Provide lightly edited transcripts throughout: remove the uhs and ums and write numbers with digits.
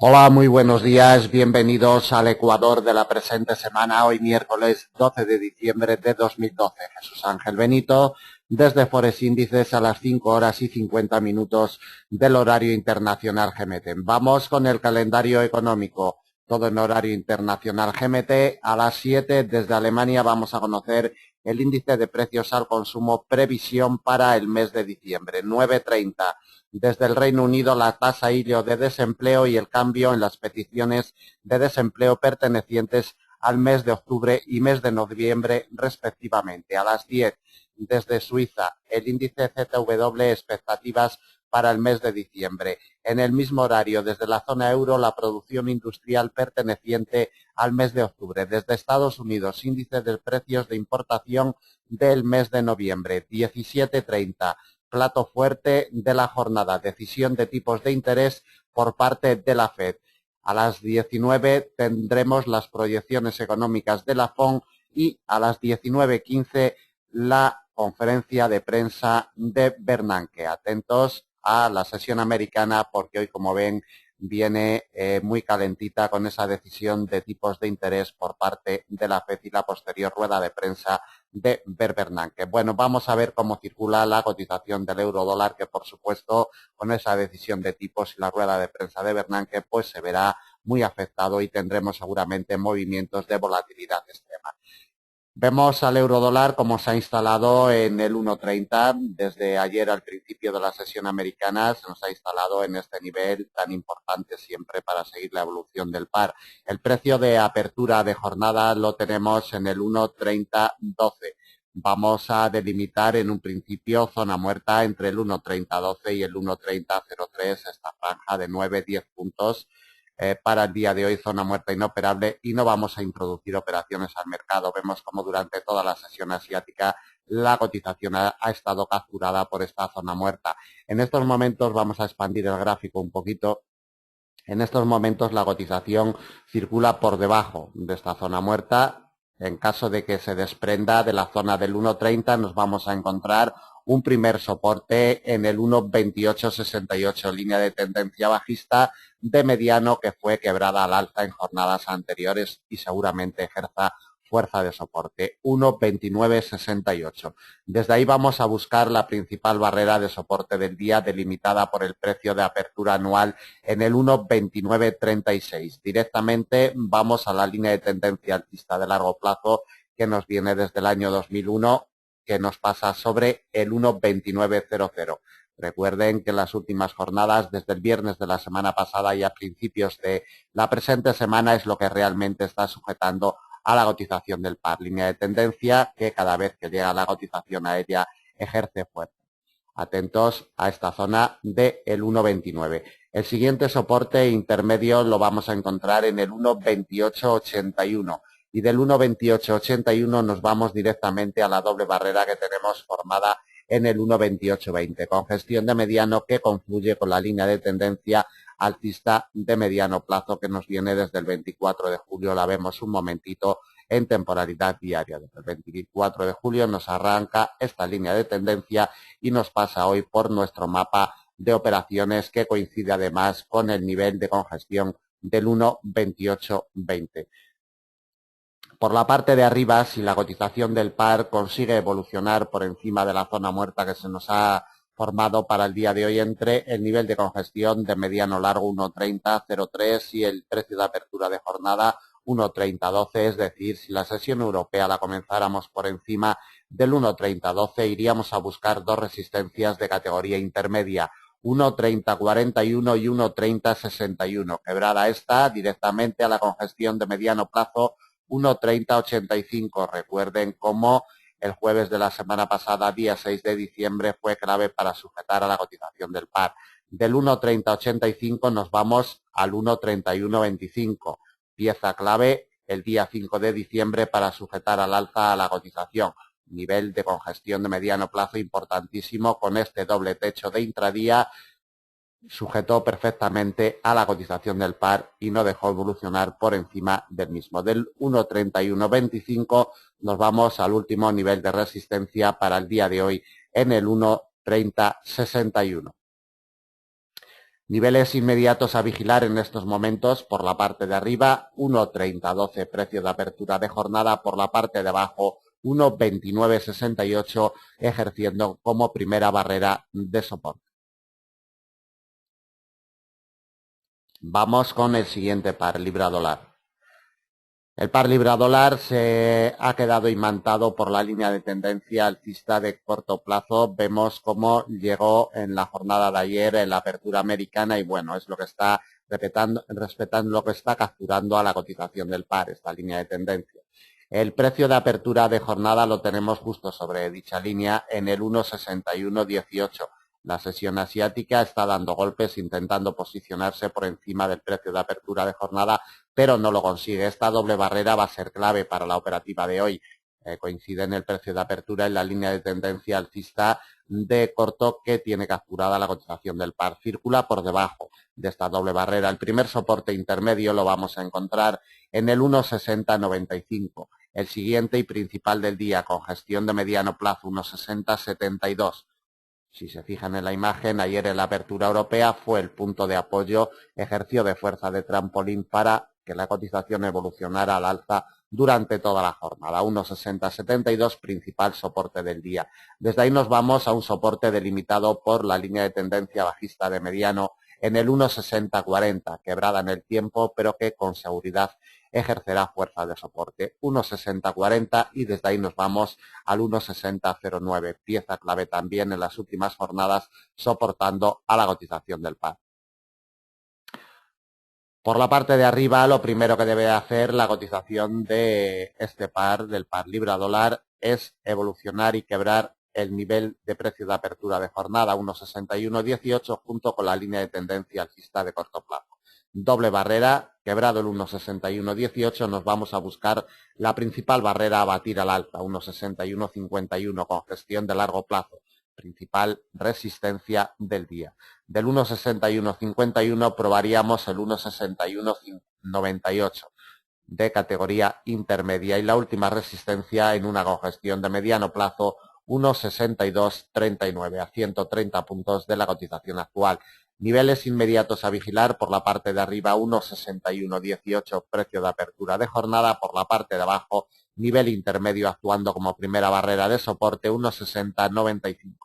Hola, muy buenos días. Bienvenidos al Ecuador de la presente semana, hoy miércoles 12 de diciembre de 2012. Jesús Ángel Benito, desde Forex Índices a las 5 horas y 50 minutos del horario internacional GMT. Vamos con el calendario económico, todo en horario internacional GMT. A las 7 desde Alemania vamos a conocer el índice de precios al consumo, previsión para el mes de diciembre, 9:30. Desde el Reino Unido, la tasa hilo de desempleo y el cambio en las peticiones de desempleo pertenecientes al mes de octubre y mes de noviembre, respectivamente. A las 10, desde Suiza, el índice ZW, expectativas para el mes de diciembre. En el mismo horario, desde la zona euro, la producción industrial perteneciente al mes de octubre. Desde Estados Unidos, índice de precios de importación del mes de noviembre, 17:30. Plato fuerte de la jornada, decisión de tipos de interés por parte de la FED. A las 19 tendremos las proyecciones económicas de la FONC y a las 19:15 la conferencia de prensa de Bernanke. Atentos a la sesión americana porque hoy, como ven, viene muy calentita con esa decisión de tipos de interés por parte de la FED y la posterior rueda de prensa de Bernanke. Bueno, vamos a ver cómo circula la cotización del euro dólar, que por supuesto con esa decisión de tipos y la rueda de prensa de Bernanke pues se verá muy afectado y tendremos seguramente movimientos de volatilidad extrema. Vemos al eurodólar como se ha instalado en el 1,30. Desde ayer al principio de la sesión americana se nos ha instalado en este nivel tan importante siempre para seguir la evolución del par. El precio de apertura de jornada lo tenemos en el 1,3012. Vamos a delimitar en un principio zona muerta entre el 1,3012 y el 1,3003, esta franja de 9-10 puntos. Para el día de hoy, zona muerta inoperable, y no vamos a introducir operaciones al mercado. Vemos como durante toda la sesión asiática la cotización ha estado capturada por esta zona muerta. En estos momentos vamos a expandir el gráfico un poquito. En estos momentos la cotización circula por debajo de esta zona muerta. En caso de que se desprenda de la zona del 1,30 nos vamos a encontrar un primer soporte en el 1,2868, línea de tendencia bajista de mediano que fue quebrada al alza en jornadas anteriores y seguramente ejerza fuerza de soporte, 1,2968. Desde ahí vamos a buscar la principal barrera de soporte del día, delimitada por el precio de apertura anual en el 1,2936. Directamente vamos a la línea de tendencia alcista de largo plazo que nos viene desde el año 2001, que nos pasa sobre el 1,2900. Recuerden que en las últimas jornadas, desde el viernes de la semana pasada y a principios de la presente semana, es lo que realmente está sujetando a la cotización del par. Línea de tendencia que cada vez que llega la cotización a ella ejerce fuerza. Atentos a esta zona de el 1,29. El siguiente soporte intermedio lo vamos a encontrar en el 1,2881 y del 1,2881 nos vamos directamente a la doble barrera que tenemos formada en el 1,2820, con gestión de mediano que confluye con la línea de tendencia alcista de mediano plazo que nos viene desde el 24 de julio. La vemos un momentito en temporalidad diaria. Desde el 24 de julio nos arranca esta línea de tendencia y nos pasa hoy por nuestro mapa de operaciones, que coincide además con el nivel de congestión del 1,2820. Por la parte de arriba, si la cotización del par consigue evolucionar por encima de la zona muerta que se nos ha formado para el día de hoy entre el nivel de congestión de mediano largo 1,3003 y el precio de apertura de jornada 1,3012, es decir, si la sesión europea la comenzáramos por encima del 1,3012, iríamos a buscar dos resistencias de categoría intermedia, 1,3041 y 1,3061. Quebrada esta directamente a la congestión de mediano plazo 1,3085. Recuerden cómo el jueves de la semana pasada, día 6 de diciembre, fue clave para sujetar a la cotización del par. Del 1,3085 nos vamos al 1,3125. Pieza clave el día 5 de diciembre para sujetar al alza a la cotización. Nivel de congestión de mediano plazo importantísimo, con este doble techo de intradía sujetó perfectamente a la cotización del par y no dejó evolucionar por encima del mismo. Del 1,3125 nos vamos al último nivel de resistencia para el día de hoy en el 1,3061. Niveles inmediatos a vigilar en estos momentos por la parte de arriba, 1.3012 precio de apertura de jornada, por la parte de abajo 1.2968 ejerciendo como primera barrera de soporte. Vamos con el siguiente par, libra dólar. El par libra dólar se ha quedado imantado por la línea de tendencia alcista de corto plazo. Vemos cómo llegó en la jornada de ayer en la apertura americana y bueno, es lo que está respetando lo que está capturando a la cotización del par, esta línea de tendencia. El precio de apertura de jornada lo tenemos justo sobre dicha línea en el 1.6118. La sesión asiática está dando golpes intentando posicionarse por encima del precio de apertura de jornada, pero no lo consigue. Esta doble barrera va a ser clave para la operativa de hoy. Coincide en el precio de apertura en la línea de tendencia alcista de corto que tiene capturada la cotización del par. Circula por debajo de esta doble barrera. El primer soporte intermedio lo vamos a encontrar en el 1.6095. El siguiente y principal del día con gestión de mediano plazo 1.6072. Si se fijan en la imagen, ayer en la apertura europea fue el punto de apoyo, ejerció de fuerza de trampolín para que la cotización evolucionara al alza durante toda la jornada. 1.6072, principal soporte del día. Desde ahí nos vamos a un soporte delimitado por la línea de tendencia bajista de mediano en el 1.6040, quebrada en el tiempo, pero que con seguridad ejercerá fuerza de soporte. 1.6040 y desde ahí nos vamos al 1.6009, pieza clave también en las últimas jornadas soportando a la cotización del par. Por la parte de arriba, lo primero que debe hacer la cotización de este par, del par libra dólar, es evolucionar y quebrar el nivel de precio de apertura de jornada 1.6118 junto con la línea de tendencia alcista de corto plazo. Doble barrera, quebrado el 1.6118, nos vamos a buscar la principal barrera a batir al alza, 1.6151 con gestión de largo plazo, principal resistencia del día. Del 1.6151 probaríamos el 1.6198 de categoría intermedia y la última resistencia en una congestión de mediano plazo 1.6239 a 130 puntos de la cotización actual. Niveles inmediatos a vigilar por la parte de arriba 1.6118 precio de apertura de jornada, por la parte de abajo nivel intermedio actuando como primera barrera de soporte 1.6095.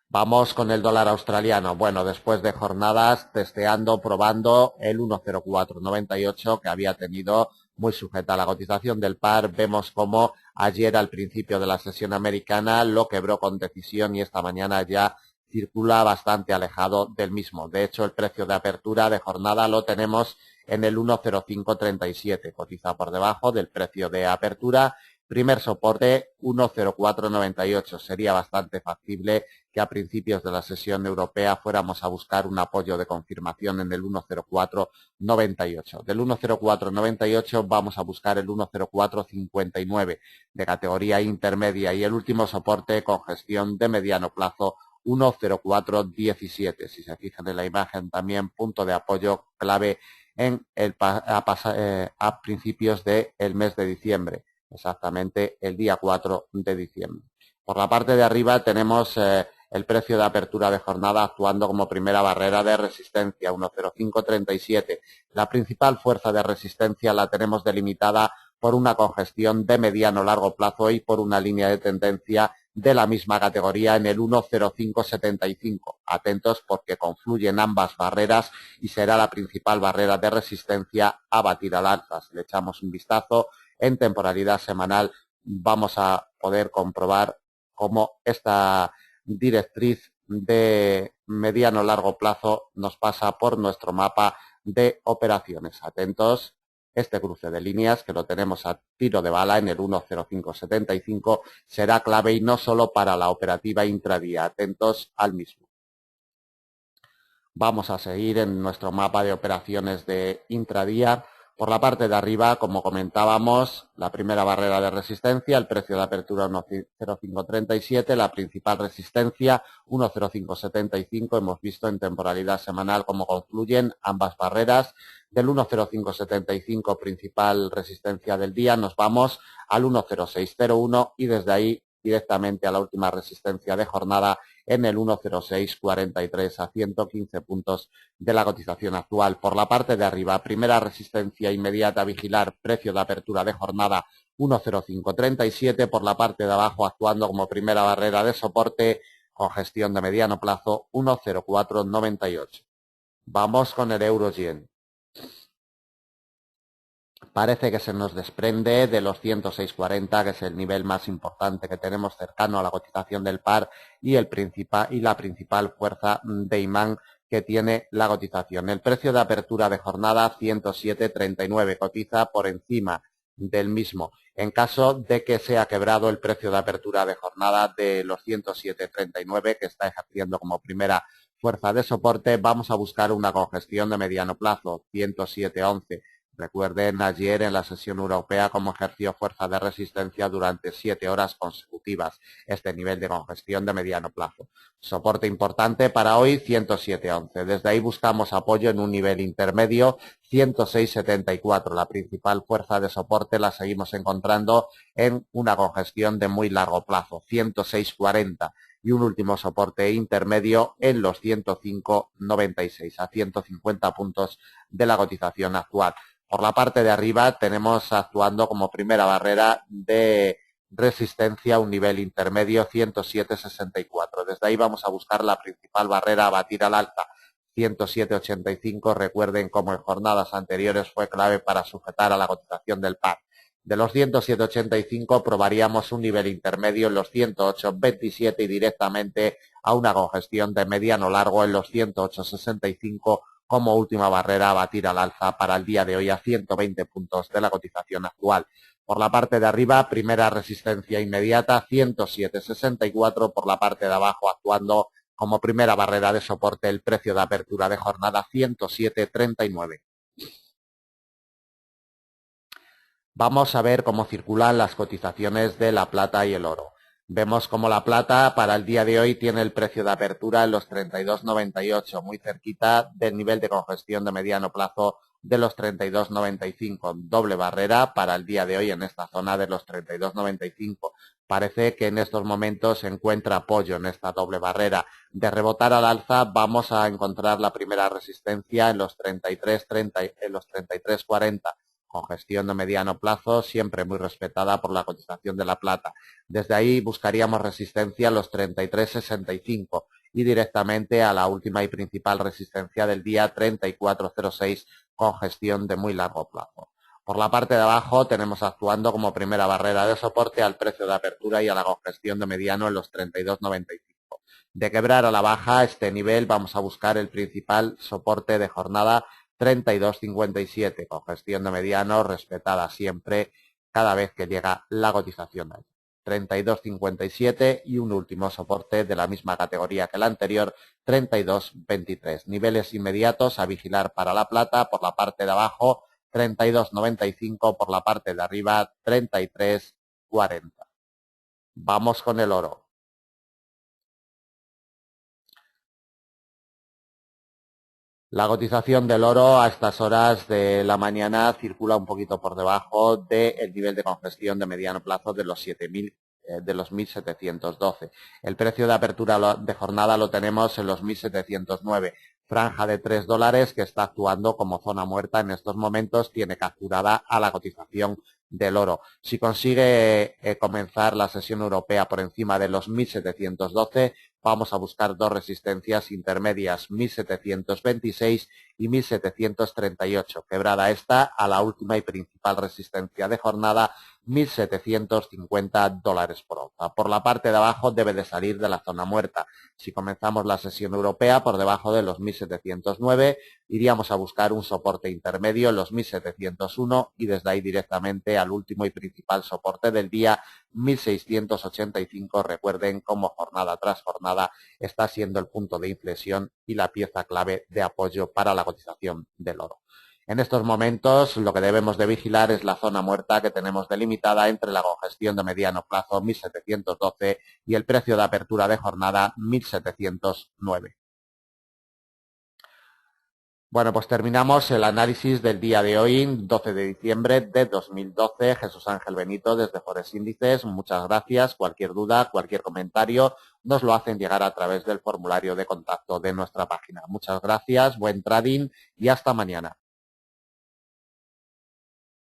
Vamos con el dólar australiano. Bueno, después de jornadas testeando, probando el 1.0498 que había tenido muy sujeta a la cotización del par, vemos como ayer al principio de la sesión americana lo quebró con decisión y esta mañana ya circula bastante alejado del mismo. De hecho, el precio de apertura de jornada lo tenemos en el 1.0537, cotiza por debajo del precio de apertura. Primer soporte 1.0498. Sería bastante factible que a principios de la sesión europea fuéramos a buscar un apoyo de confirmación en el 1.0498. Del 1.0498 vamos a buscar el 1.0459 de categoría intermedia y el último soporte con gestión de mediano plazo 1.0417. Si se fijan en la imagen también punto de apoyo clave en a principios del mes de diciembre. Exactamente el día 4 de diciembre. Por la parte de arriba tenemos el precio de apertura de jornada actuando como primera barrera de resistencia, 1.0537. La principal fuerza de resistencia la tenemos delimitada por una congestión de mediano largo plazo y por una línea de tendencia de la misma categoría en el 1.0575. Atentos porque confluyen ambas barreras y será la principal barrera de resistencia a batir al alza. Si le echamos un vistazo en temporalidad semanal vamos a poder comprobar cómo esta directriz de mediano largo plazo nos pasa por nuestro mapa de operaciones. Atentos, este cruce de líneas que lo tenemos a tiro de bala en el 1.0575 será clave y no solo para la operativa intradía. Atentos al mismo. Vamos a seguir en nuestro mapa de operaciones de intradía. Por la parte de arriba, como comentábamos, la primera barrera de resistencia, el precio de apertura 1.0537, la principal resistencia 1.0575. Hemos visto en temporalidad semanal cómo confluyen ambas barreras. Del 1.0575, principal resistencia del día, nos vamos al 1.0601 y desde ahí directamente a la última resistencia de jornada en el 1,0643 a 115 puntos de la cotización actual. Por la parte de arriba, primera resistencia inmediata a vigilar, precio de apertura de jornada 1,0537. Por la parte de abajo, actuando como primera barrera de soporte con gestión de mediano plazo 1,0498. Vamos con el euro-yen. Parece que se nos desprende de los 106.40, que es el nivel más importante que tenemos cercano a la cotización del par y la principal fuerza de imán que tiene la cotización. El precio de apertura de jornada 107.39, cotiza por encima del mismo. En caso de que sea quebrado el precio de apertura de jornada de los 107.39, que está ejerciendo como primera fuerza de soporte, vamos a buscar una congestión de mediano plazo, 107.11. Recuerden ayer en la sesión europea cómo ejerció fuerza de resistencia durante 7 horas consecutivas este nivel de congestión de mediano plazo. Soporte importante para hoy 107.11. Desde ahí buscamos apoyo en un nivel intermedio 106.74. La principal fuerza de soporte la seguimos encontrando en una congestión de muy largo plazo 106.40 y un último soporte intermedio en los 105.96 a 150 puntos de la cotización actual. Por la parte de arriba tenemos actuando como primera barrera de resistencia un nivel intermedio 107.64. Desde ahí vamos a buscar la principal barrera a batir al alza 107.85. Recuerden cómo en jornadas anteriores fue clave para sujetar a la cotización del par. De los 107.85 probaríamos un nivel intermedio en los 108.27 y directamente a una congestión de mediano largo en los 108.65 como última barrera a batir al alza para el día de hoy a 120 puntos de la cotización actual. Por la parte de arriba, primera resistencia inmediata 107.64. Por la parte de abajo, actuando como primera barrera de soporte, el precio de apertura de jornada 107.39. Vamos a ver cómo circulan las cotizaciones de la plata y el oro. Vemos como la plata para el día de hoy tiene el precio de apertura en los 32,98, muy cerquita del nivel de congestión de mediano plazo de los 32,95. Doble barrera para el día de hoy en esta zona de los 32,95. Parece que en estos momentos se encuentra apoyo en esta doble barrera. De rebotar al alza vamos a encontrar la primera resistencia en los 33,40. Congestión de mediano plazo, siempre muy respetada por la cotización de la plata. Desde ahí buscaríamos resistencia a los 33,65 y directamente a la última y principal resistencia del día 34,06, congestión de muy largo plazo. Por la parte de abajo tenemos actuando como primera barrera de soporte al precio de apertura y a la congestión de mediano en los 32,95. De quebrar a la baja este nivel vamos a buscar el principal soporte de jornada 32,57, congestión de mediano respetada siempre cada vez que llega la cotización. 32,57 y un último soporte de la misma categoría que el anterior, 32,23. Niveles inmediatos a vigilar para la plata, por la parte de abajo 32,95, por la parte de arriba 33,40. Vamos con el oro. La cotización del oro a estas horas de la mañana circula un poquito por debajo del nivel de congestión de mediano plazo de los 7.000, de los 1.712. El precio de apertura de jornada lo tenemos en los 1.709. Franja de $3 que está actuando como zona muerta en estos momentos, tiene capturada a la cotización del oro. Si consigue comenzar la sesión europea por encima de los 1.712, vamos a buscar dos resistencias intermedias, 1.726 y 1.738. Quebrada esta a la última y principal resistencia de jornada, $1.750 por onza. Por la parte de abajo debe de salir de la zona muerta. Si comenzamos la sesión europea por debajo de los 1.709, iríamos a buscar un soporte intermedio en los 1.701 y desde ahí directamente al último y principal soporte del día, 1.685. Recuerden cómo jornada tras jornada está siendo el punto de inflexión y la pieza clave de apoyo para la cotización del oro. En estos momentos lo que debemos de vigilar es la zona muerta que tenemos delimitada entre la congestión de mediano plazo 1.712 y el precio de apertura de jornada 1.709. Bueno, pues terminamos el análisis del día de hoy, 12 de diciembre de 2012. Jesús Ángel Benito desde Forex Índices. Muchas gracias. Cualquier duda, cualquier comentario, nos lo hacen llegar a través del formulario de contacto de nuestra página. Muchas gracias, buen trading y hasta mañana.